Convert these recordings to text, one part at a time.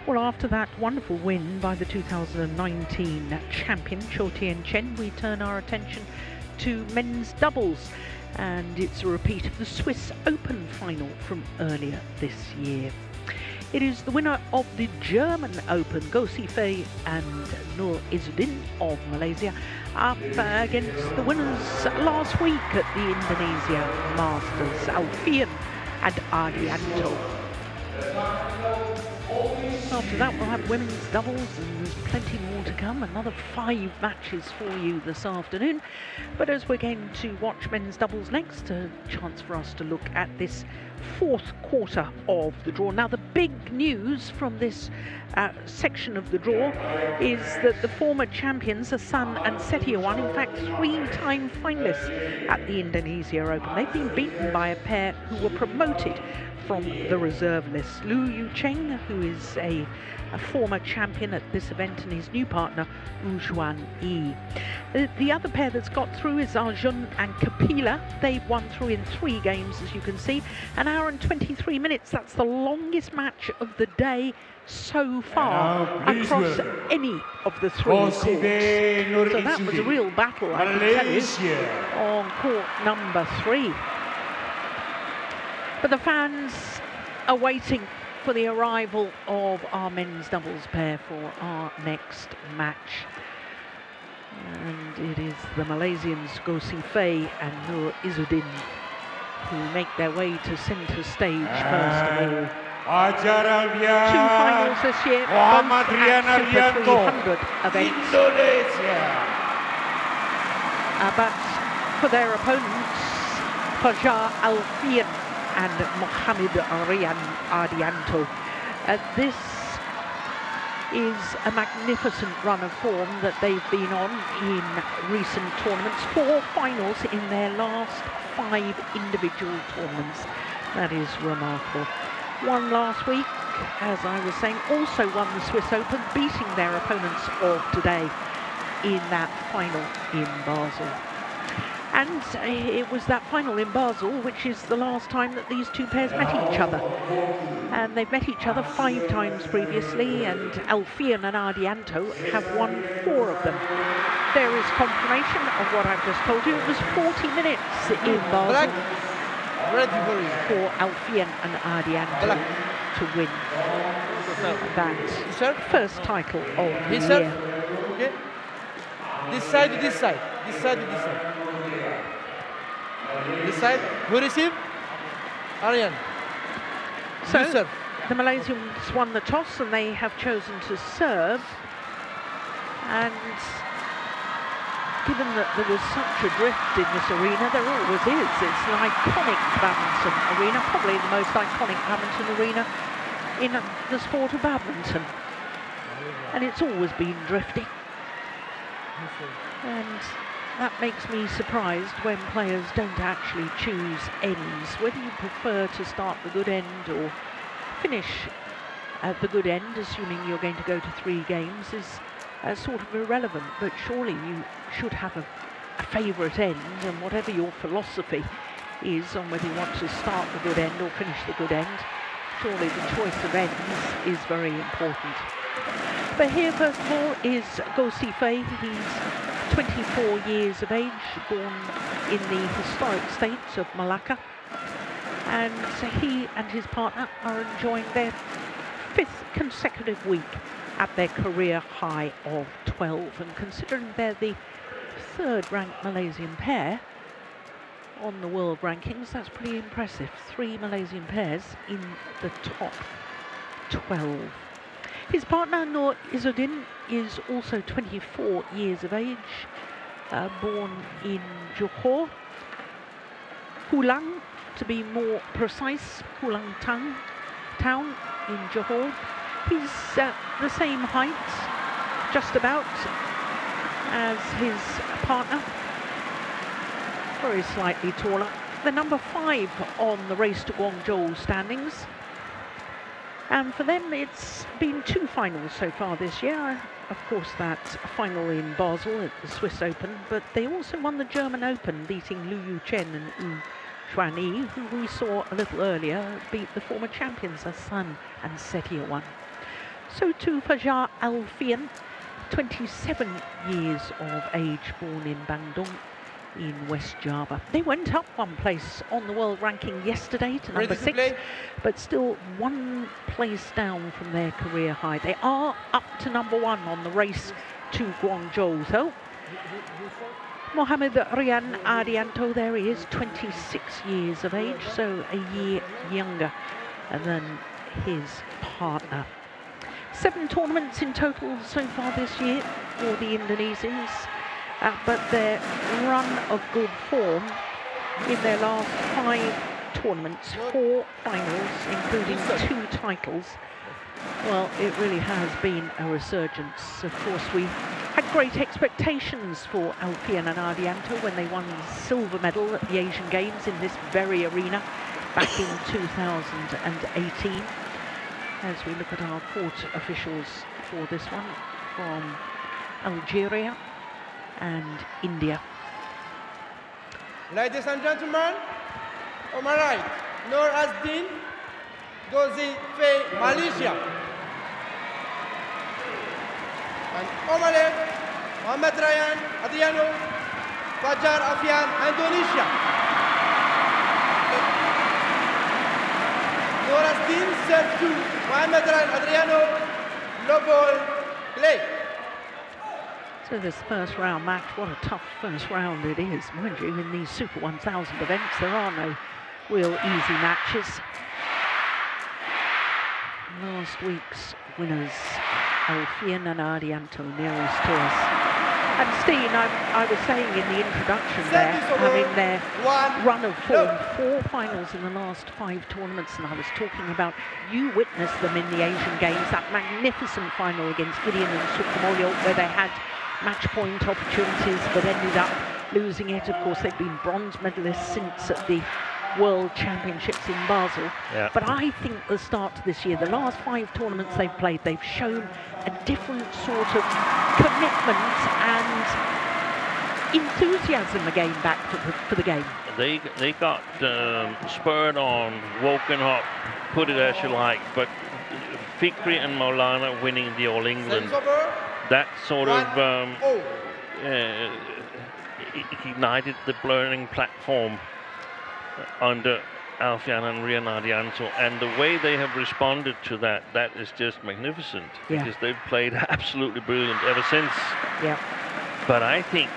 Well, after that wonderful win by the 2019 champion, Cho Tien-chen, we turn our attention to men's doubles. And it's a repeat of the Swiss Open final from earlier this year. It is the winner of the German Open, Go Sifei and Nur Izzuddin of Malaysia, up against the winners last week at the Indonesia Masters, Alfian and Ardianto. After that, we'll have women's doubles, and there's plenty more to come. Another 5 matches for you this afternoon. But as we're going to watch men's doubles next, a chance for us to look at this 4th quarter of the draw. Now, the big news from this section of the draw is that the former champions, Hassan and Setiawan, in fact 3-time finalists at the Indonesia Open. They've been beaten by a pair who were promoted from the reserve list. Liu Yucheng, who is a former champion at this event, and his new partner, Wu Xuan Yi. The other pair that's got through is Arjun and Kapila. They've won through in 3 games, as you can see. An hour and 23 minutes. That's the longest match of the day so far across any of the 3 courts. So that was a real battle, I can tell you, on court number 3. But the fans are waiting for the arrival of our men's doubles pair for our next match. And it is the Malaysians Go Sifei and Nur Izzuddin who make their way to centre stage first of all. 2 finals this year, both at Super 300 events. But for their opponents, Fajar Alfian and Mohamed Rian Ardianto. This is a magnificent run of form that they've been on in recent tournaments. 4 finals in their last 5 individual tournaments. That is remarkable. One last week, as I was saying, also won the Swiss Open, beating their opponents of today in that final in Basel. And it was that final in Basel, which is the last time that these 2 pairs met each other. And they've met each other 5 times previously, and Alfian and Ardianto have won 4 of them. There is confirmation of what I've just told you. It was 40 minutes in Basel for Alfian and Ardianto to win that first title of the year. Okay. This side to this side. This side to this side. This side, who receive? Aryan. So the Malaysians won the toss and they have chosen to serve. And given that there was such a drift in this arena, there always is. It's an iconic badminton arena, probably the most iconic badminton arena in the sport of badminton. And it's always been drifting. And that makes me surprised when players don't actually choose ends. Whether you prefer to start the good end or finish at the good end, assuming you're going to go to 3 games, is sort of irrelevant. But surely you should have a favourite end, and whatever your philosophy is on whether you want to start the good end or finish the good end, surely the choice of ends is very important. But here, first of all, is Go Sifei. He's 24 years of age, born in the historic state of Malacca. And he and his partner are enjoying their 5th consecutive week at their career high of 12. And considering they're the 3rd ranked Malaysian pair on the world rankings, that's pretty impressive. 3 Malaysian pairs in the top 12. His partner, Nur Izzuddin, is also 24 years of age, born in Johor, Hulang, to be more precise, Hulang town in Johor. He's the same height, just about, as his partner, very slightly taller. The number 5 on the Race to Guangzhou standings. And for them, it's been 2 finals so far this year. Of course, that final in Basel at the Swiss Open, but they also won the German Open, beating Liu Yucheng and Wu Xuan Yi, who we saw a little earlier beat the former champions Hassan and Setiawan. So too for Alfian, 27 years of age, born in Bandung in West Java. They went up one place on the world ranking yesterday to number 6, but still 1 place down from their career high. They are up to number 1 on the race to Guangzhou though. Mohammed Rian Ardianto, there he is, 26 years of age, so a year younger than his partner. 7 tournaments in total so far this year for the Indonesians, but their run of good form in their last 5 tournaments, 4 finals, including 2 titles, well, it really has been a resurgence. Of course, we had great expectations for Alfian and Ardianto when they won the silver medal at the Asian Games in this very arena back in 2018. As we look at our court officials for this one, from Algeria and India. Ladies and gentlemen, on my right, Nur Azdin, Dozi Fei, Malaysia. And on my left, Mohammed Ryan Ardianto, Fajar Alfian, Indonesia. Nur Azdin, serve to Mohammed Ryan Ardianto, low ball, play. So this first round match, what a tough first round it is. Mind you, in these Super 1000 events, there are no real easy matches. Last week's winners, Alfian and Ardianto, nearest to us. And Steen, I was saying in the introduction there, having their run of form, 4 finals in the last 5 tournaments, and I was talking about, you witnessed them in the Asian Games, that magnificent final against Gideon and Sudirman, where they had match point opportunities but ended up losing it. Of course, they've been bronze medalists since at the World Championships in Basel. Yeah. But I think the start to this year, the last 5 tournaments they've played, they've shown a different sort of commitment and enthusiasm again back for the game. They got spurred on, woken up, put it as you like, but Fikri and Maulana winning the All England, that sort of ignited the burning platform under Alfian and Rian Ardianto, and the way they have responded to that is just magnificent. Yeah. Because they've played absolutely brilliant ever since. Yeah. But I think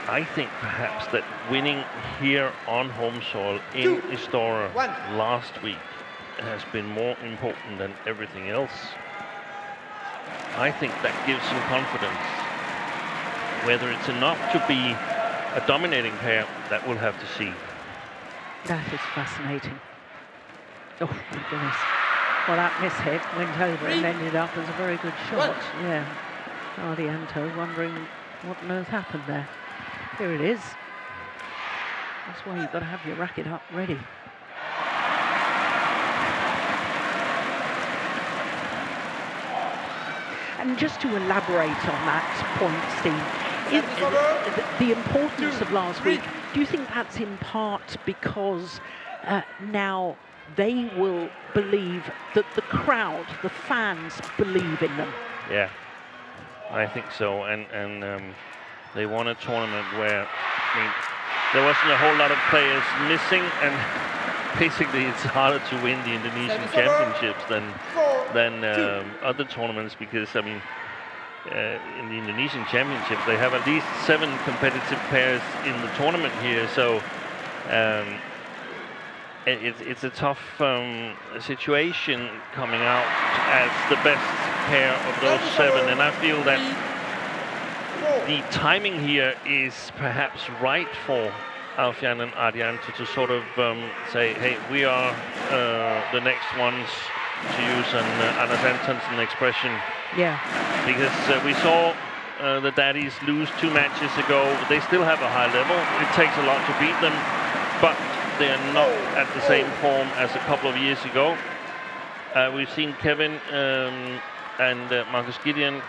perhaps that winning here on home soil in Istora last week has been more important than everything else. I think that gives some confidence. Whether it's enough to be a dominating pair, that we'll have to see. That is fascinating. Oh my goodness. Well, that mishit went over and ended up as a very good shot. Yeah. Ardianto wondering what on earth happened there. Here it is. That's why you've got to have your racket up ready. And just to elaborate on that point, Steve, the importance of last week, do you think that's in part because now they will believe that the crowd, the fans, believe in them? Yeah, I think so. And they won a tournament where, I mean, there wasn't a whole lot of players missing, and basically it's harder to win the Indonesian Championships than other tournaments, because, I mean, in the Indonesian Championships, they have at least 7 competitive pairs in the tournament here. So it's a tough situation coming out as the best pair of those 7. And I feel that the timing here is perhaps right for Alfian and Ardianto to sort of say, hey, we are the next ones, to use an Anders Antonsen expression. Yeah. Because we saw the Daddies lose 2 matches ago. They still have a high level. It takes a lot to beat them, but they are not at the same form as a couple of years ago. We've seen Kevin and Marcus Gideon.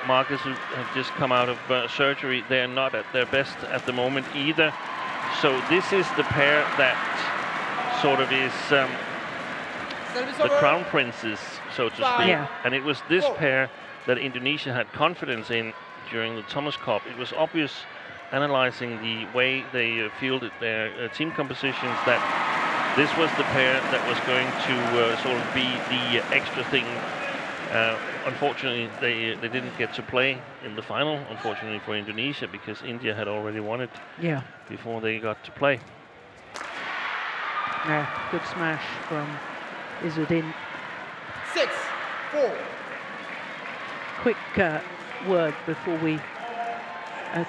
Marcus have just come out of surgery. They are not at their best at the moment either. So this is the pair that sort of is the crown princes, so to speak. Yeah. And it was this pair that Indonesia had confidence in during the Thomas Cup. It was obvious, analyzing the way they fielded their team compositions, that this was the pair that was going to sort of be the extra thing. Unfortunately, they didn't get to play in the final, unfortunately for Indonesia, because India had already won it before they got to play. Yeah, good smash from Izzuddin. 6-4. Quick word before we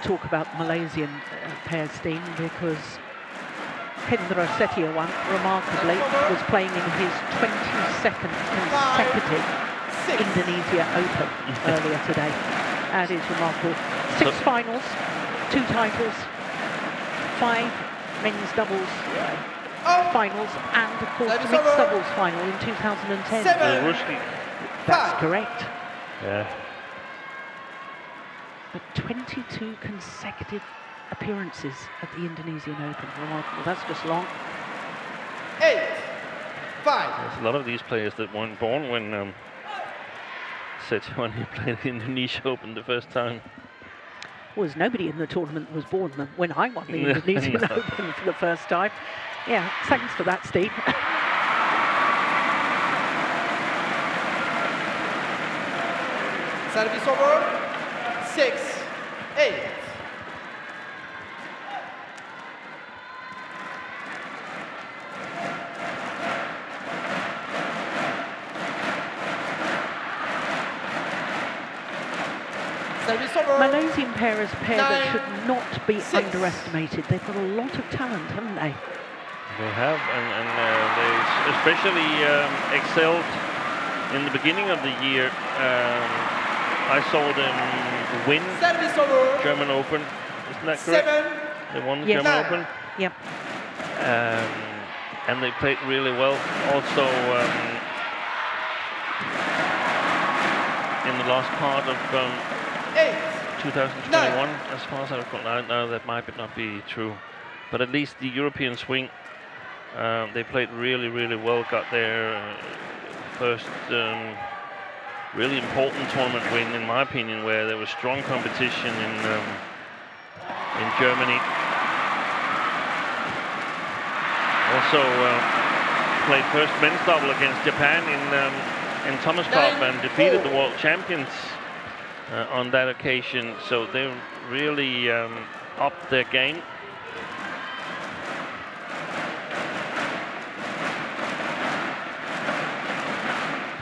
talk about Malaysian pair, Steen, because Hendra Setiawan, remarkably, was playing in his 22nd consecutive Indonesia Open earlier today. That is remarkable. 6 finals, 2 titles, 5 men's doubles finals, and of course the mixed doubles final in 2010. That's correct. Yeah. But 22 consecutive appearances at the Indonesian Open. Remarkable. That's just long. 8-5. There's a lot of these players that weren't born when Setiawan played the Indonesia Open the first time. Was nobody in the tournament was born when I won the Indonesian Open for the first time. Yeah, thanks for that, Steve. Service over. 6-8. Malaysian pair is a pair that should not be underestimated. They've got a lot of talent, haven't they? They have, and they especially excelled in the beginning of the year. I saw them win German Open. Isn't that correct? They won the German Open. Yep. And they played really well. Also, in the last part of 2021, as far as I recall. Now that might not be true, but at least the European swing, they played really, really well. Got their first really important tournament win, in my opinion, where there was strong competition in Germany. Also played first men's double against Japan in Thomas Cup and defeated the world champions on that occasion. So they really upped their game.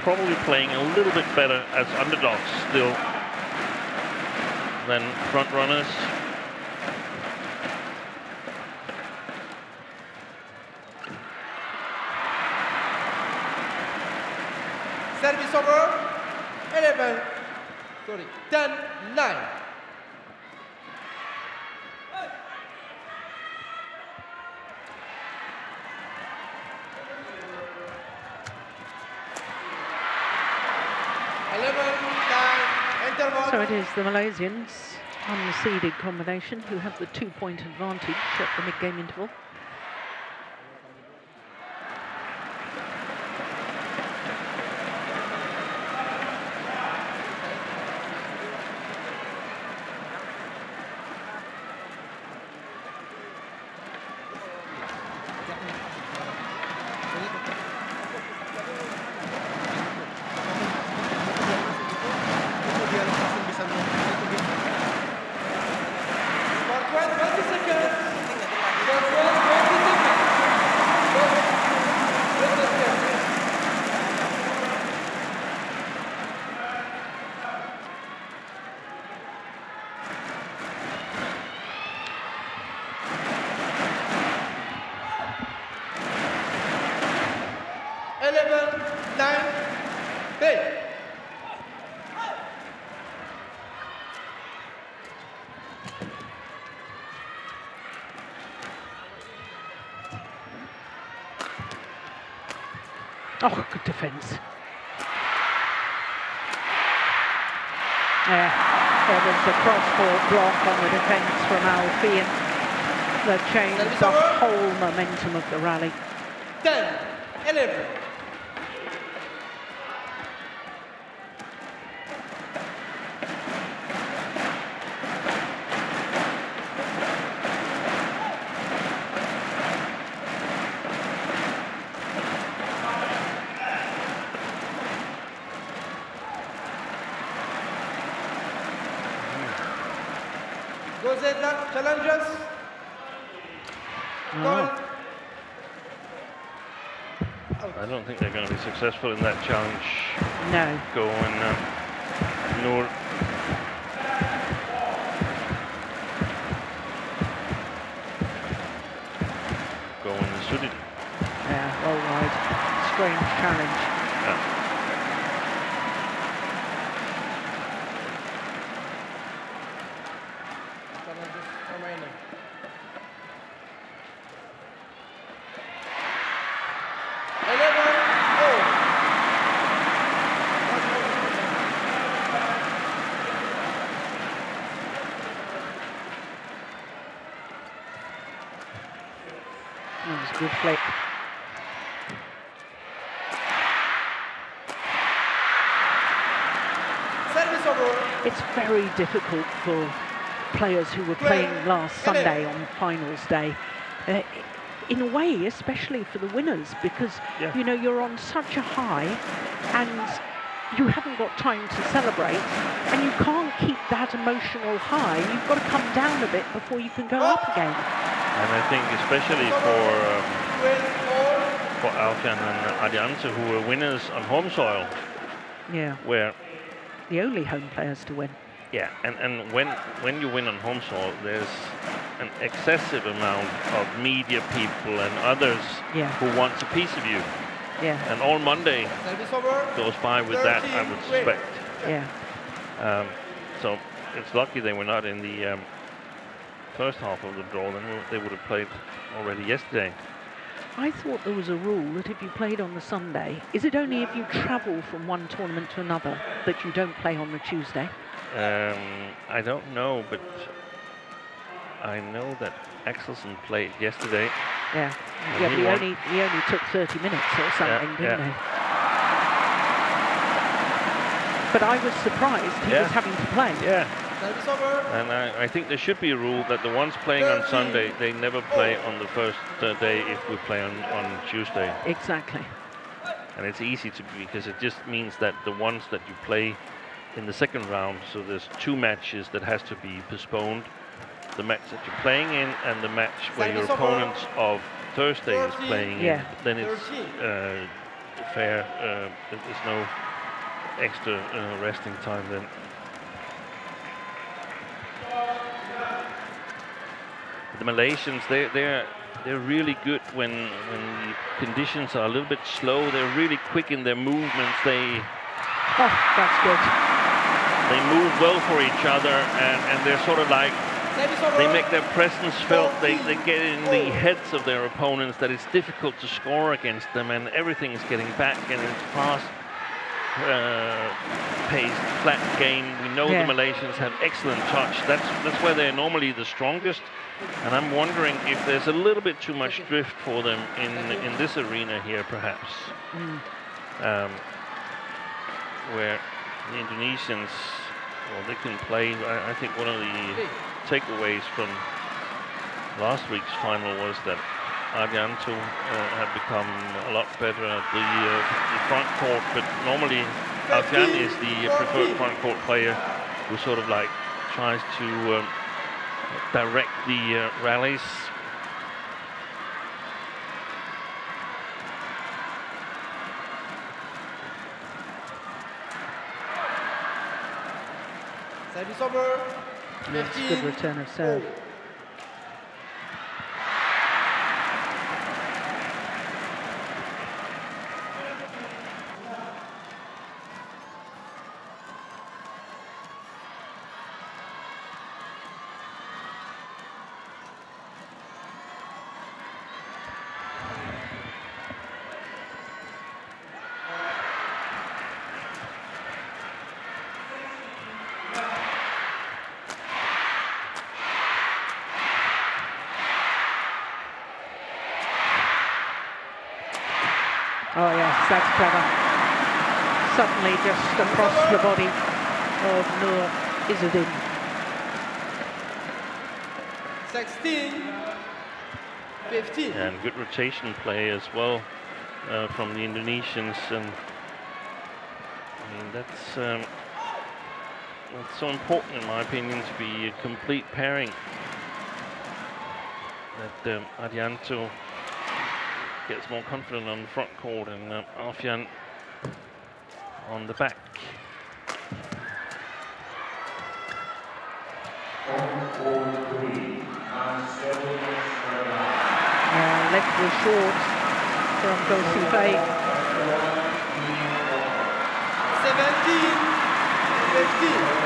Probably playing a little bit better as underdogs still than front runners. Service over. 10-9. So it is the Malaysians, unseeded combination, who have the 2-point advantage at the mid-game interval. Oh, good defence. Yeah, there was the cross-court block on the defence from Alfian that changed the whole momentum of the rally. 10-11. Those that challenges. Goal. I don't think they're going to be successful in that challenge. No. Go and Noor. Go and Izzuddin. Yeah, well wide. Strange challenge. Yeah. That was a good flick. Service over. It's very difficult for players who were playing last Sunday on finals day. In a way, especially for the winners, because you know you're on such a high and you haven't got time to celebrate, and you can't keep that emotional high. You've got to come down a bit before you can go up again. And I think especially for Alfian and Ardianto, who were winners on home soil. Yeah. Where the only home players to win. Yeah, and when you win on home soil, there's an excessive amount of media people and others who want a piece of you. Yeah. And all Monday goes by with that, I would suspect. Yeah. So it's lucky they were not in the first half of the draw, then they would have played already yesterday. I thought there was a rule that if you played on the Sunday, is it only if you travel from one tournament to another that you don't play on the Tuesday? I don't know, but I know that Axelsen played yesterday. Yeah, but he only took 30 minutes or something, didn't he? But I was surprised he was having to play. Yeah. And I think there should be a rule that the ones playing on Sunday, they never play on the first day if we play on Tuesday. Exactly. And it's easy to, because it just means that the ones that you play in the second round, so there's 2 matches that has to be postponed. The match that you're playing in and the match where your opponent of Thursday is playing in. Then it's fair. There's no extra resting time then. The Malaysians, they're really good when the conditions are a little bit slow. They're really quick in their movements. Oh, that's good. They move well for each other, and they're sort of like, they make their presence felt. They get in the heads of their opponents that it's difficult to score against them, and everything is getting back, and it's fast paced, flat game. We know the Malaysians have excellent touch. That's where they're normally the strongest, and I'm wondering if there's a little bit too much drift for them in this arena here, perhaps. Where the Indonesians, well, they can play. I think one of the takeaways from last week's final was that Ardianto had become a lot better at the front court, but normally Alfian is the preferred front court player who sort of like tries to direct the rallies. Service over. That's a good return of serve. Oh yes, that's clever. Suddenly just across the body of Noor Izzuddin. 16-15. And good rotation play as well from the Indonesians. And I mean, that's It's so important, in my opinion, to be a complete pairing. That Ardianto gets more confident on the front court and Alfian on the back. Left was short from Gosifei. 17-15.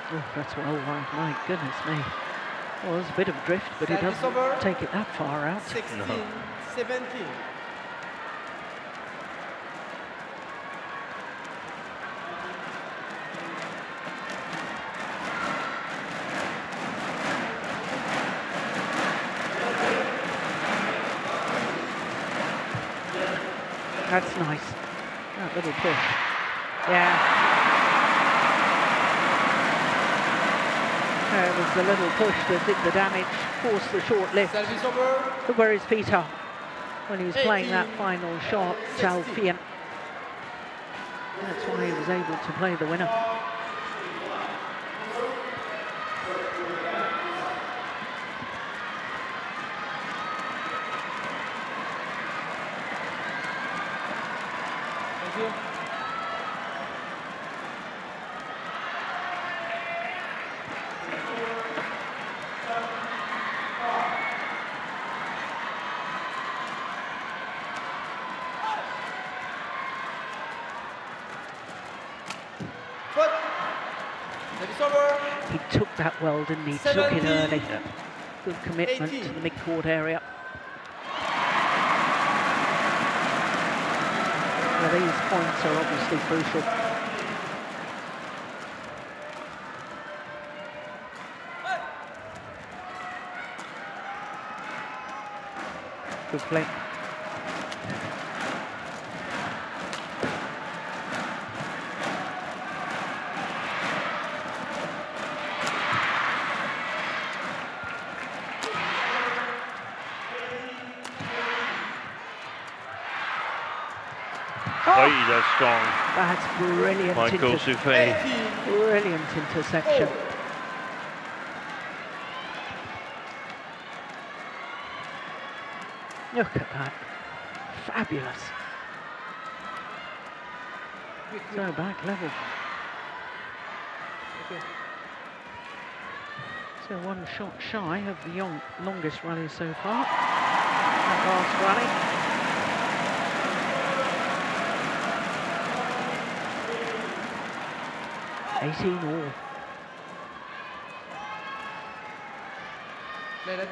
Oh, that's well wide, my goodness me. Well, there's a bit of drift, but it doesn't take it that far out. 16-17. That's nice. That little push. Yeah. It was the little push that did the damage, forced the short lift. Look where his feet are when he was playing that final shot, Alfian. That's why he was able to play the winner. Thank you. He took that well, didn't he? Took it early. Good commitment to the mid-court area. Well, these points are obviously crucial. Good play. Oh, that's strong. That's brilliant. By Gosifei. Brilliant interception. Look at that. Fabulous. So back level. So one shot shy of the longest rally so far. That last rally. 18 all. Let it.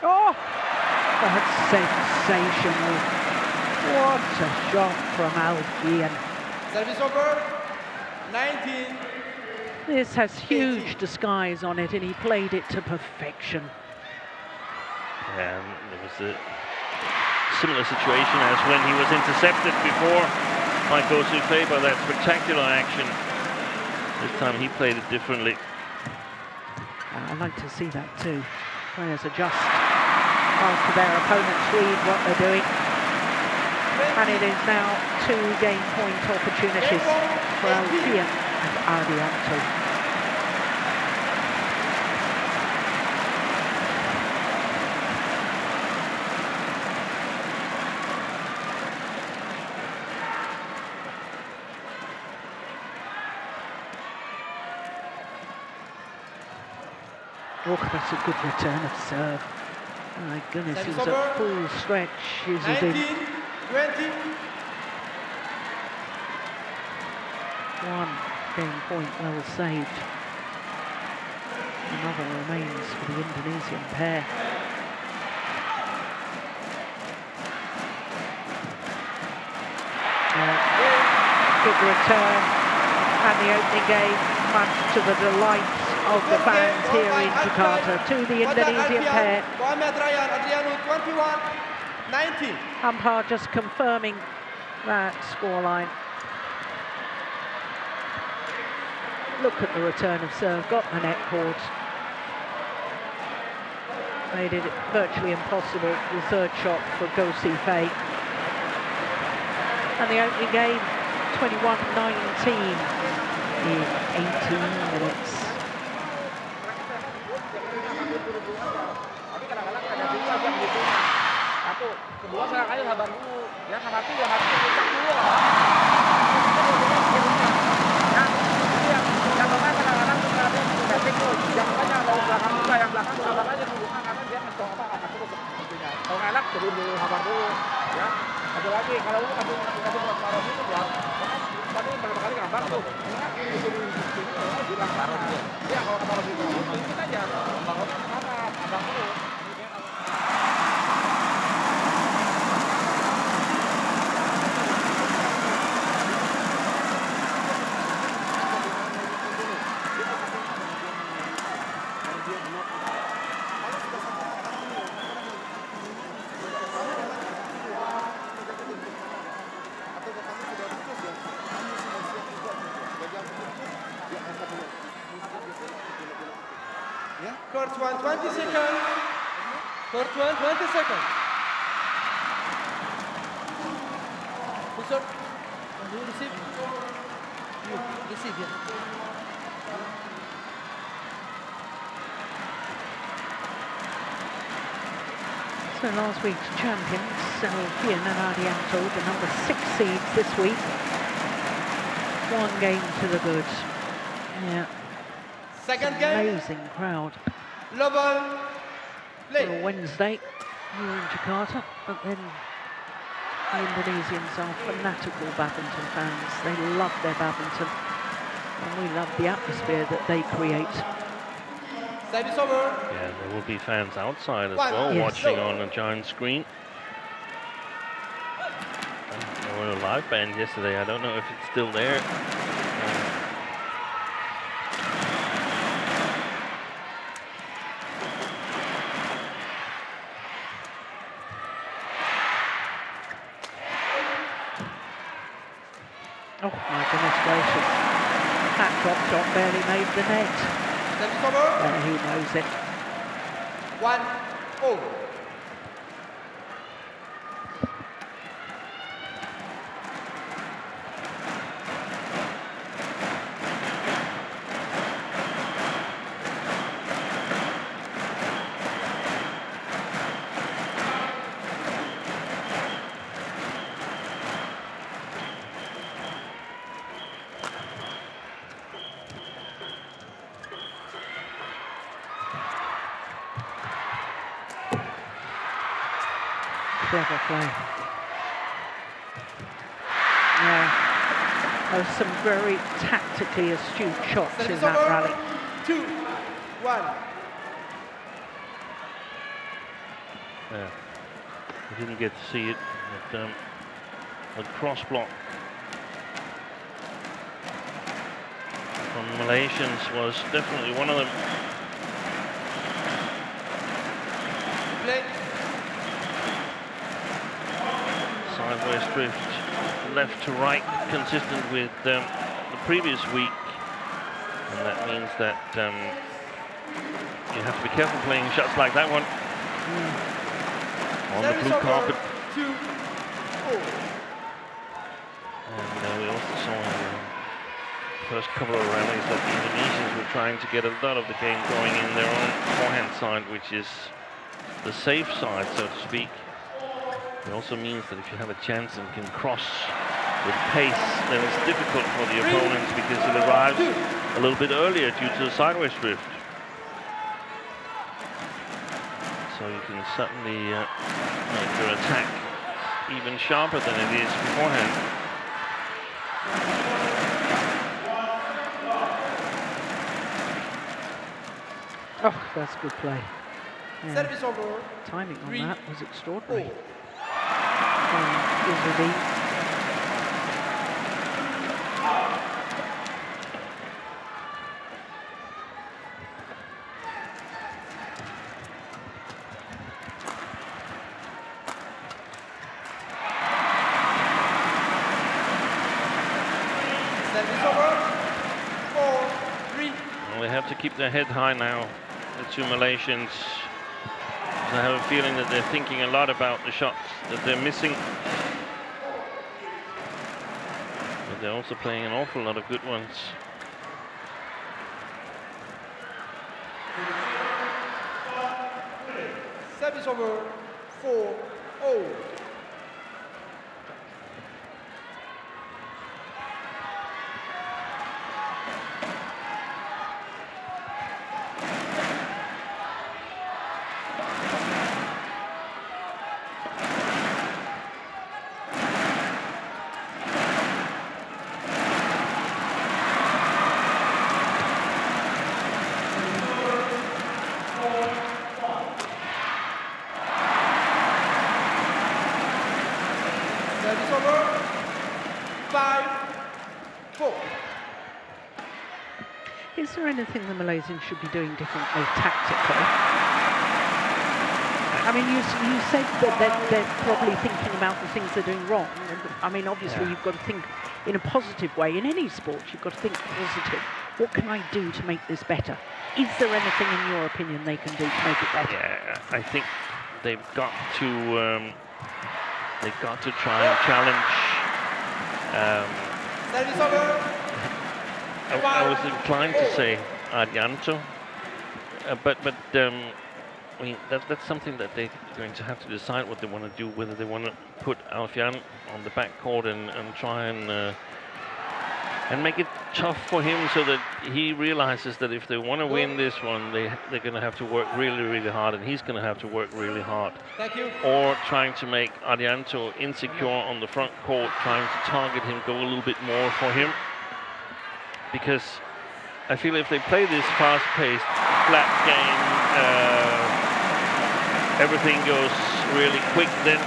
Oh, that's sensational. What a shot from Alfian. Service over. 19. This has huge disguise on it, and he played it to perfection. And there was a similar situation as when he was intercepted before by Gosifei by that spectacular action. This time he played it differently. I'd like to see that too. Players adjust after their opponents read what they're doing. And it is now 2 game point opportunities for Alfian and Ardianto. Oh, that's a good return of serve. My goodness, he was at full stretch. Izzuddin. 19-20. 1 game point well saved. Another remains for the Indonesian pair. Good return, and the opening game, much to the delight of the fans here in Jakarta to the Indonesian pair. Ardianto 21-19. Umpire just confirming that scoreline. Look at the return of serve, got the net cord. Made it virtually impossible, the third shot for Go Si Fei. And the opening game, 21-19 in 18 minutes. Ada lagi kalau lu kasih paruh itu ya, tadi berapa kali gambar tuh, bilang paruh dia. Ya kalau paruh itu, itu aja, paruh mana, abang dulu. Court 1, 20 seconds. Court 1, 20 seconds. Push up. You receive. You receive, yeah. So last week's champions, Alfian and Ardianto, the number 6 seeds this week. 1 game to the good. Yeah. Second game. Amazing crowd. Level play. For a Wednesday here in Jakarta, but then the Indonesians are fanatical badminton fans. They love their badminton, and we love the atmosphere that they create. Service over. Yeah, there will be fans outside as well, Yes. watching on a giant screen. There were a live band yesterday. I don't know if it's still there. Oh my goodness gracious. That drop shot barely made the net. Service over. But he knows it. 1-0. Clever play. Yeah. There's some very tactically astute shots in Service that over. rally. 2-1. Yeah, we didn't get to see it, but the cross block from Malaysians was definitely one of them. Play. Sideways drift, left to right, consistent with the previous week, and that means that you have to be careful playing shots like that one on the Service blue over. carpet. 2-4. And we also saw in the first couple of rallies that the Indonesians were trying to get a lot of the game going in their own forehand side, which is the safe side, so to speak. It also means that if you have a chance and can cross with pace, then it's difficult for the opponents because it arrives a little bit earlier due to the sideways drift. So you can certainly make your attack even sharper than it is beforehand. Oh, that's good play. Yeah. Service over. Timing on 3-4. that was extraordinary. Izzuddin. have to keep their head high now, the two Malaysians. I have a feeling that they're thinking a lot about the shots that they're missing. But they're also playing an awful lot of good ones. Service over 4-0. Is there anything the Malaysians should be doing differently tactically? I mean, you said that they're probably thinking about the things they're doing wrong. I mean, obviously, you've got to think in a positive way. In any sport, you've got to think positive. What can I do to make this better? Is there anything, in your opinion, they can do to make it better? Yeah, I think they've got to try and challenge. I was inclined to say Ardianto, but I mean that's something that they're going to have to decide what they want to do. Whether they want to put Alfian on the back court and try and make it tough for him, so that he realizes that if they want to win this one, they're going to have to work really, really hard, and he's going to have to work really hard. Thank you. Or trying to make Ardianto insecure on the front court, trying to target him, go a little bit more for him. Because I feel if they play this fast-paced, flat game, everything goes really quick, then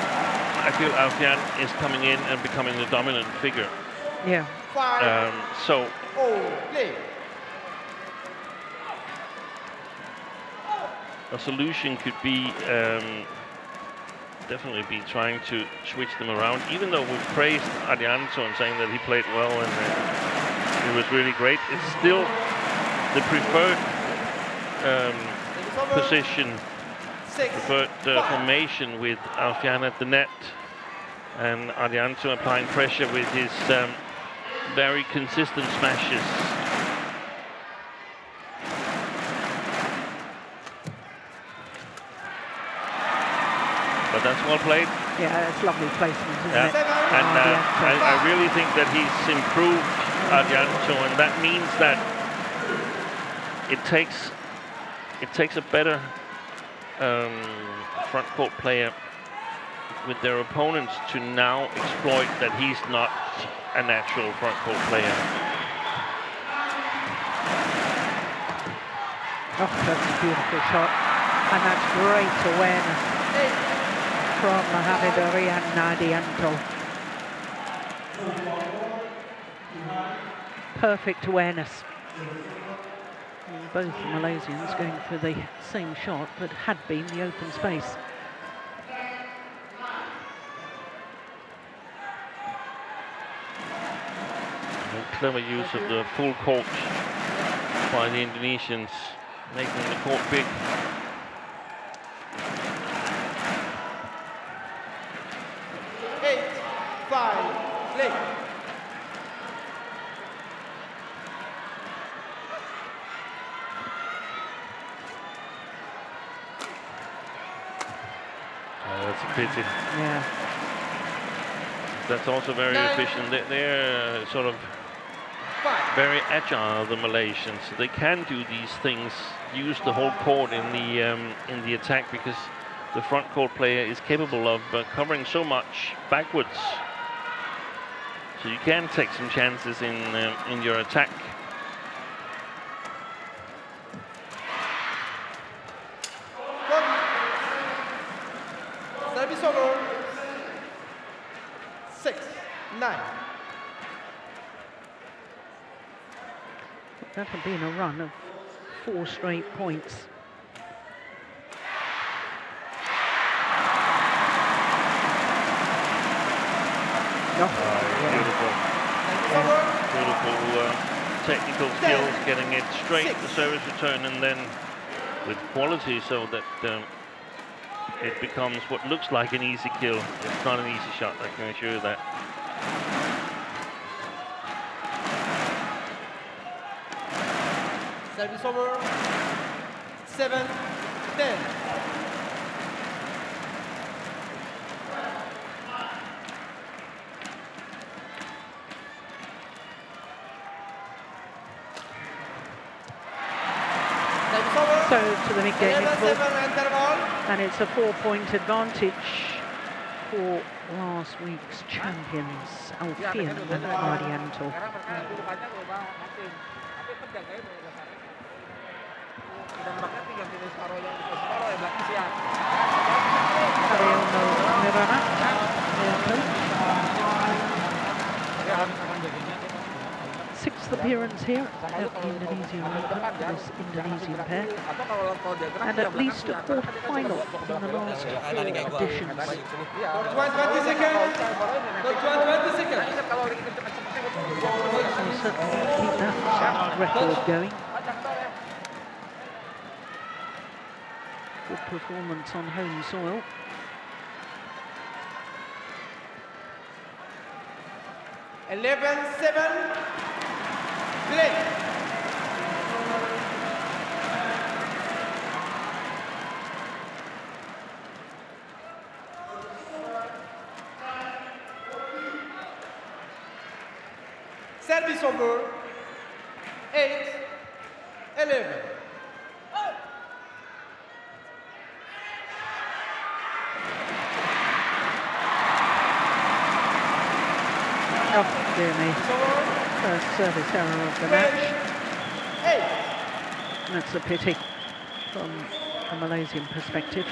I feel Alfian is coming in and becoming the dominant figure. Yeah. So a solution could be definitely be trying to switch them around. Even though we've praised Ardianto and saying that he played well and it was really great, it's still the preferred position, preferred formation with Alfian at the net and Ardianto applying pressure with his very consistent smashes. But that's well played. Yeah, it's lovely placement, isn't it? And I really think that he's improved Ardianto, and that means that it takes a better front court player with their opponents to now exploit that he's not a natural front court player. Oh, that's a beautiful shot, and that's great awareness from Mohamed Ardianto. Perfect awareness. Both Malaysians going for the same shot, but had been the open space. Clever use of the full court by the Indonesians, making the court big. That's a pity. Yeah. That's also very efficient. They're sort of very agile, the Malaysians. They can do these things, use the whole court in the attack, because the front court player is capable of covering so much backwards. So you can take some chances in your attack. Service over. 6-9. That had been a run of 4 straight points. Beautiful. Beautiful technical skills, getting it straight, the service return, and then with quality, so that it becomes what looks like an easy kill. It's not an easy shot, I can assure you that. Service over. 7-10. So to the mid-game interval, and it's a 4-point advantage for last week's champions, Alfian and Ardianto. Sixth appearance here at the Indonesian Open for this Indonesian pair, and at least a quarter-final in the last 4 editions. 20 seconds. 20 seconds. We'll certainly keep that record going. Good performance on home soil. (11-7). Play. Service over. 8-11. Oh, dear me. First service error of the match. That's a pity from a Malaysian perspective.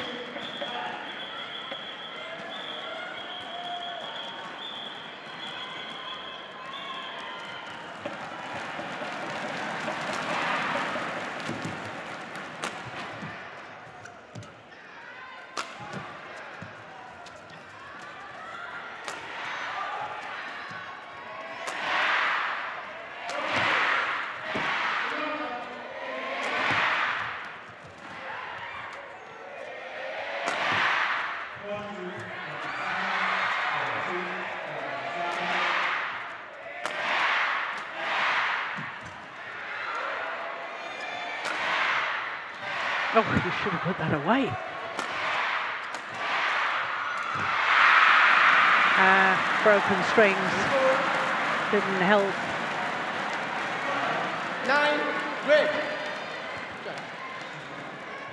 Oh, you should have put that away. Broken strings didn't help. 9 break.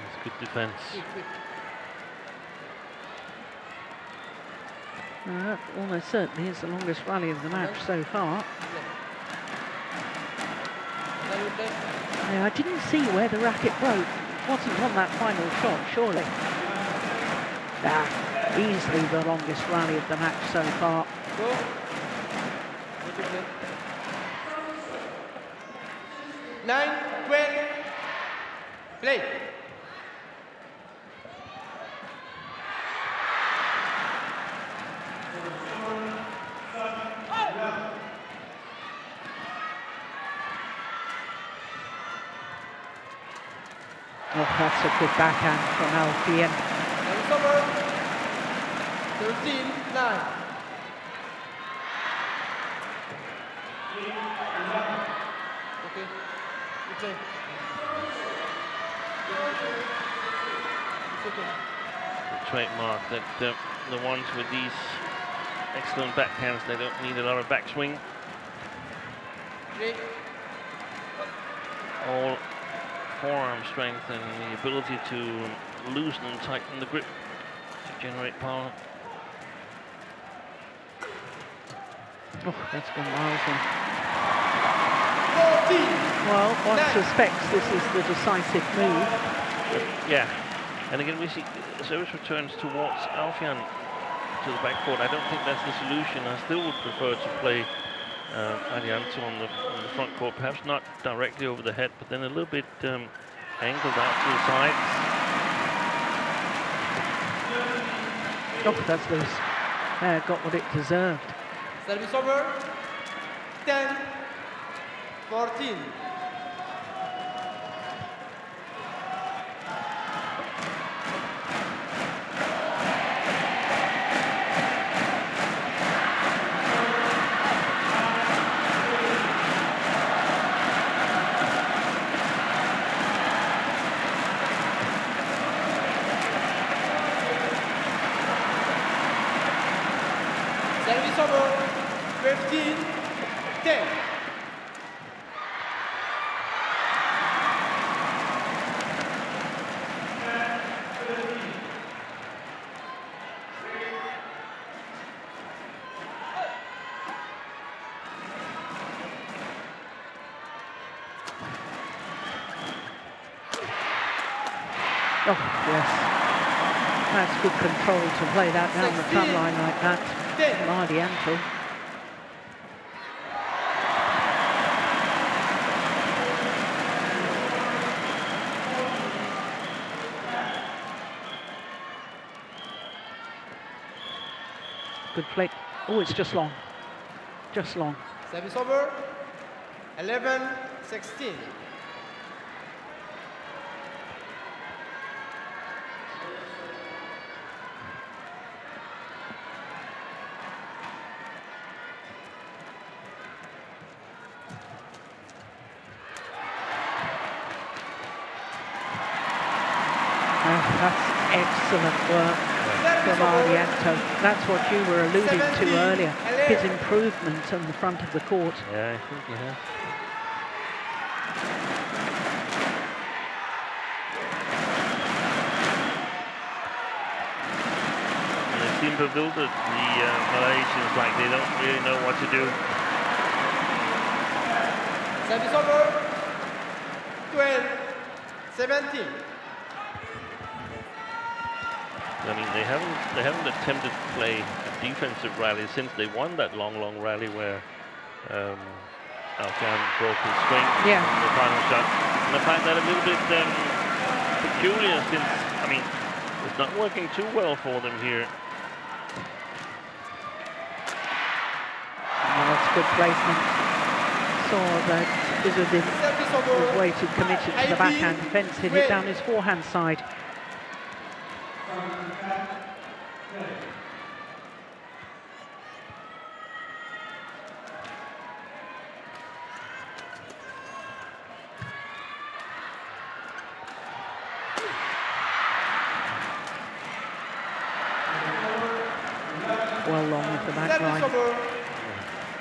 It's good defense. That almost certainly is the longest rally of the match so far. I didn't see where the racket broke. Wasn't on that final shot, surely. Easily the longest rally of the match so far. Go. 9-12. Play. Oh, that's a good backhand from Alfian. It's over. 13-9. Okay. Good play. It's okay. The trademark that the ones with these excellent backhands, they don't need a lot of backswing. All forearm strength and the ability to loosen and tighten the grip to generate power. Oh, that's gone miles in. 14. Well, one suspects this is the decisive move. Yeah, and again we see service returns towards Alfian to the backcourt. I don't think that's the solution. I still would prefer to play Ardianto on the front court, perhaps not directly over the head, but then a little bit angled out to the sides. Oh, that's loose. Got what it deserved. Service over. 10-11. 14. Service over, 15, 10. Oh, yes. That's good control to play that down the front line like that. Ardianto. Good flick. Oh, it's just long. Just long. Service over, 11, 16. That's excellent work from Ardianto. That's what you were alluding to earlier, his improvement on the front of the court. Yeah, I think you have. They seem bewildered, the Malaysians, like they don't really know what to do. Service over, 12, 17. I mean, they haven't attempted to play a defensive rally since they won that long rally where Alfian broke his swing in the final shot. And I find that a little bit peculiar since, I mean, it's not working too well for them here. Oh, that's good placement. Saw that Izzuddin was weighted, committed to the backhand defence, hit it down his forehand side. Well long with the back line.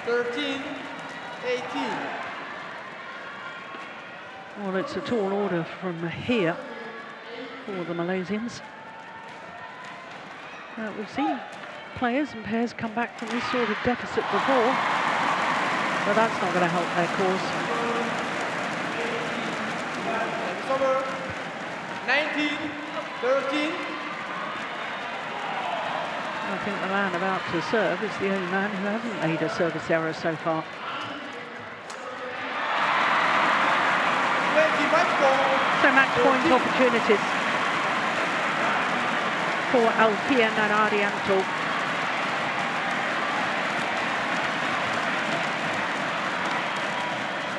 13, 18. Well, it's a tall order from here for the Malaysians. We've seen players and pairs come back from this sort of deficit before, but that's not going to help their cause. Service over, 19, 13. I think the man about to serve is the only man who hasn't made a service error so far. 25 points. So match point opportunities for Alfian and Ardianto.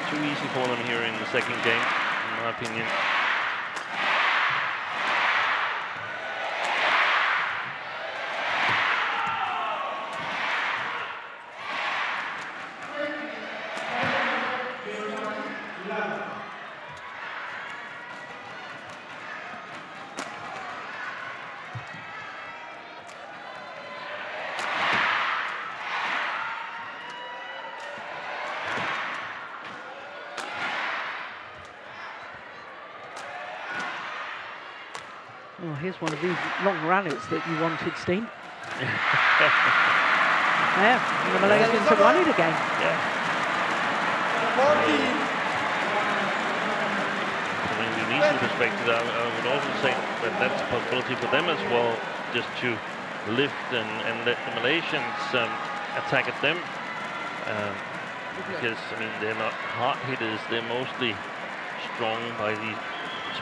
Too easy for them here in the second game, in my opinion. Oh, here's one of these long rallies that you wanted, Steen. Yeah, and the Malaysians have won it again. Yeah. 14. From an Indonesian perspective, I would also say that that's a possibility for them as well, just to lift and let the Malaysians attack at them. Because, I mean, they're not hard hitters, they're mostly strong by the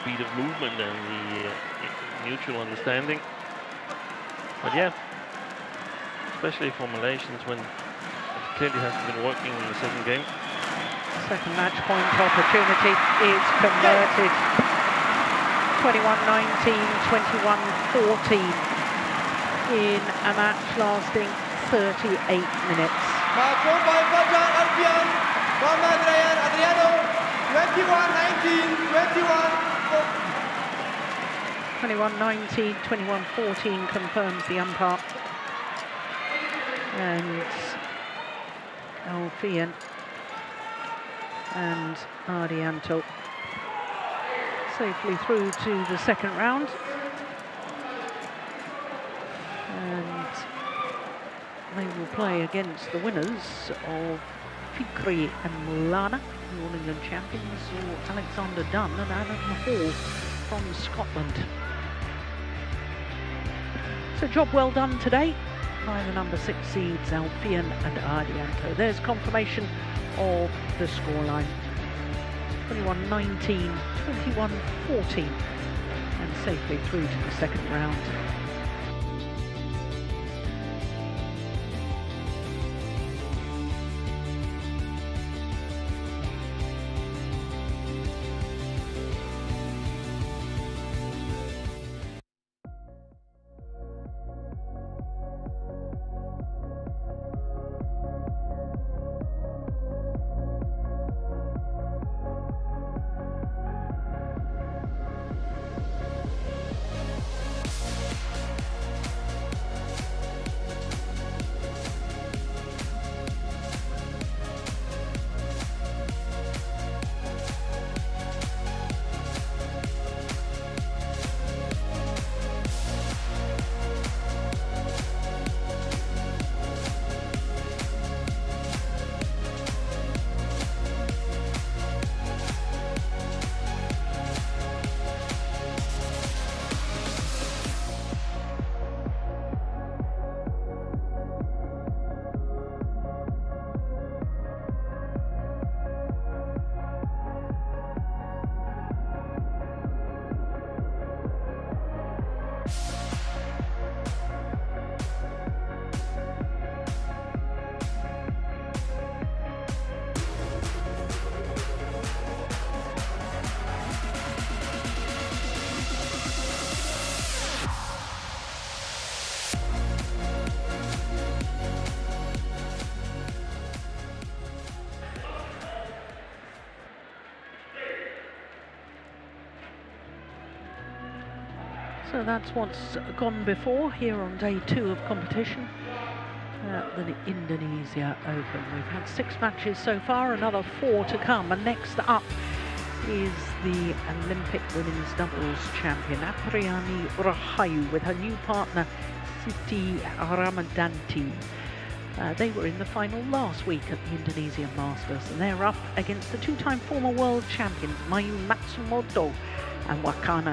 speed of movement and the mutual understanding. But yeah, especially for Malaysians when it clearly hasn't been working in the second game. Second match point opportunity is converted. 21-19, 21-14 in a match lasting 38 minutes. Marco by Fajar Alfian from Ardianto. 21-19, 21-14 confirms the umpire. And Alfian and Ardianto safely through to the second round. And they will play against the winners of Fikri and Mulana, the All England champions, or Alexander Dunn and Alan Hall from Scotland. So job well done today by the number 6 seeds Alfian and Ardianto. There's confirmation of the scoreline. 21-19, 21-14, and safely through to the second round. So that's what's gone before here on day 2 of competition at the Indonesia Open. We've had 6 matches so far, another 4 to come, and next up is the Olympic women's doubles champion Apriyani Rahayu with her new partner Siti Ramadanti. They were in the final last week at the Indonesian Masters, and they're up against the 2-time former world champions Mayu Matsumoto and Wakana